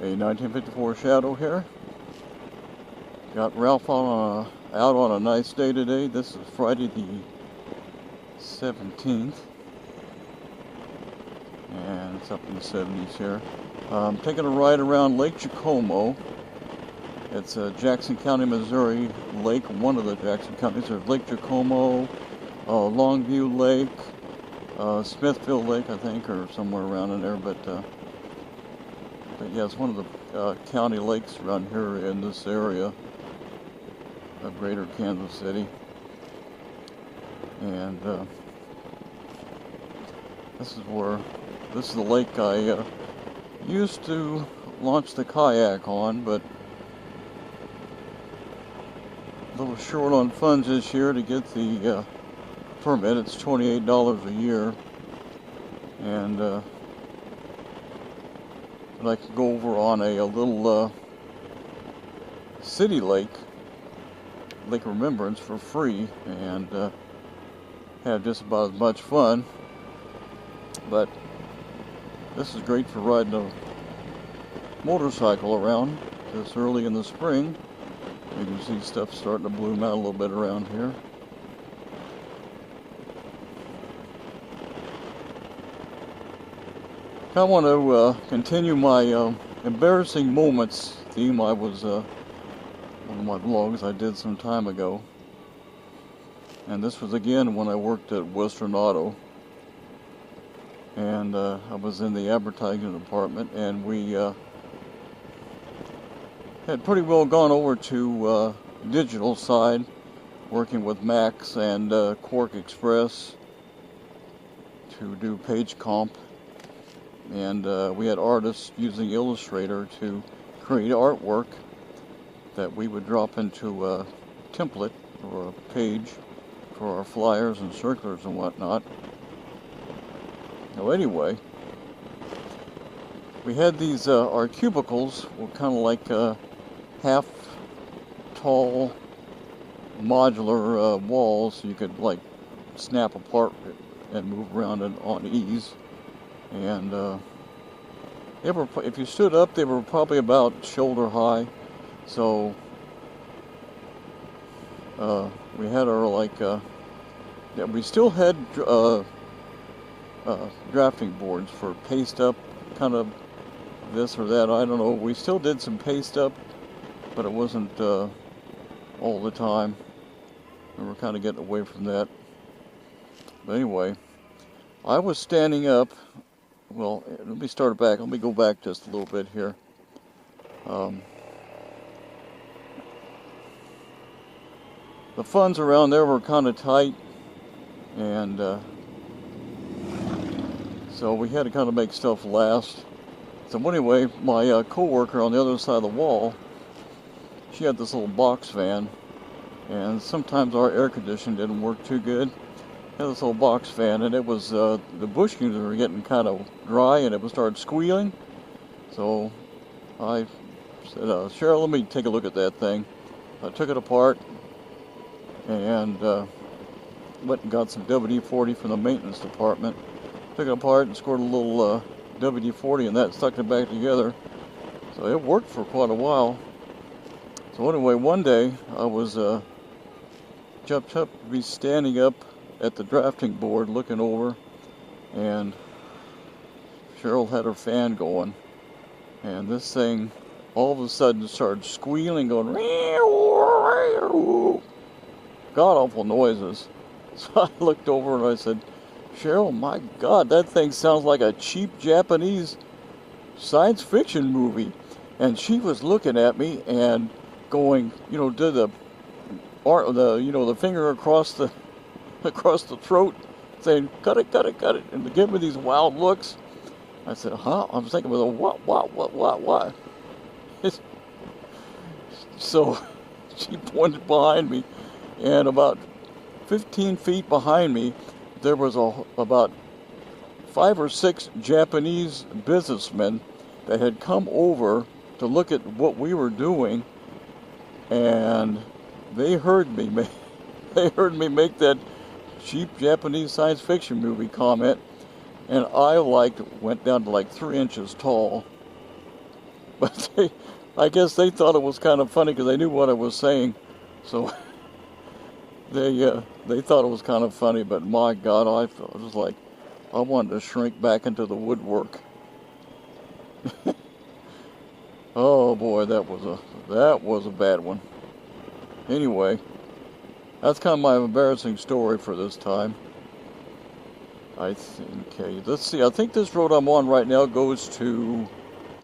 a 1954 Shadow here. Got Ralph out on a nice day today. This is Friday the 17th. And it's up in the 70s here. I'm taking a ride around Lake Jacomo. It's Jackson County, Missouri lake, one of the Jackson counties. There's Lake Jacomo, Longview Lake, Smithfield Lake, I think, or somewhere around in there. But yeah, it's one of the county lakes around here in this area of greater Kansas City. And this is the lake I used to launch the kayak on, but a little short on funds this year to get the permit. It's $28 a year, and but I could go over on a little city lake, Lake Remembrance, for free, and have just about as much fun. But this is great for riding a motorcycle around this early in the spring. You can see stuff starting to bloom out a little bit around here. I want to continue my embarrassing moments theme. I was one of my vlogs I did some time ago, and this was again when I worked at Western Auto, and I was in the advertising department, and we had pretty well gone over to digital side, working with Max and Quark Express to do page comp. And we had artists using Illustrator to create artwork that we would drop into a template or a page for our flyers and circulars and whatnot. Now anyway, we had these, our cubicles were kind of like half tall modular walls, so you could like snap apart and move around it on ease. And they were, if you stood up, they were probably about shoulder high. So we had our yeah, we still had drafting boards for paste up, kind of this or that. I don't know. We still did some paste up, but it wasn't all the time. We were kind of getting away from that. But anyway, I was standing up. Well, let me start it back. Let me go back just a little bit here. The funds around there were kind of tight, and so we had to kind of make stuff last. So anyway, my co-worker on the other side of the wall, she had this little box fan, and sometimes our air conditioning didn't work too good. Had this little box fan, and it was the bush units were getting kind of dry, and it would start squealing. So I said, Cheryl, let me take a look at that thing. I took it apart and went and got some WD-40 from the maintenance department. Took it apart and scored a little WD-40 in that, stuck it back together. So it worked for quite a while. So anyway, one day I was jumped up to be standing up at the drafting board looking over, and Cheryl had her fan going, and this thing all of a sudden started squealing, going god awful noises. So I looked over and I said, Cheryl, my God, that thing sounds like a cheap Japanese science fiction movie. And she was looking at me and going, you know, did the finger across the throat, saying, cut it, cut it, cut it, and give me these wild looks. I said, huh? I was thinking, well, what? So she pointed behind me, and about 15 feet behind me, there was about 5 or 6 Japanese businessmen that had come over to look at what we were doing, and they heard me make that cheap Japanese science fiction movie comment, and I went down to 3 inches tall, But I guess they thought it was kind of funny because they knew what I was saying, so they thought it was kind of funny. But my God, I was like, I wanted to shrink back into the woodwork. Oh boy, that was a bad one. Anyway, that's kind of my embarrassing story for this time. I think. Okay, let's see. I think this road I'm on right now goes to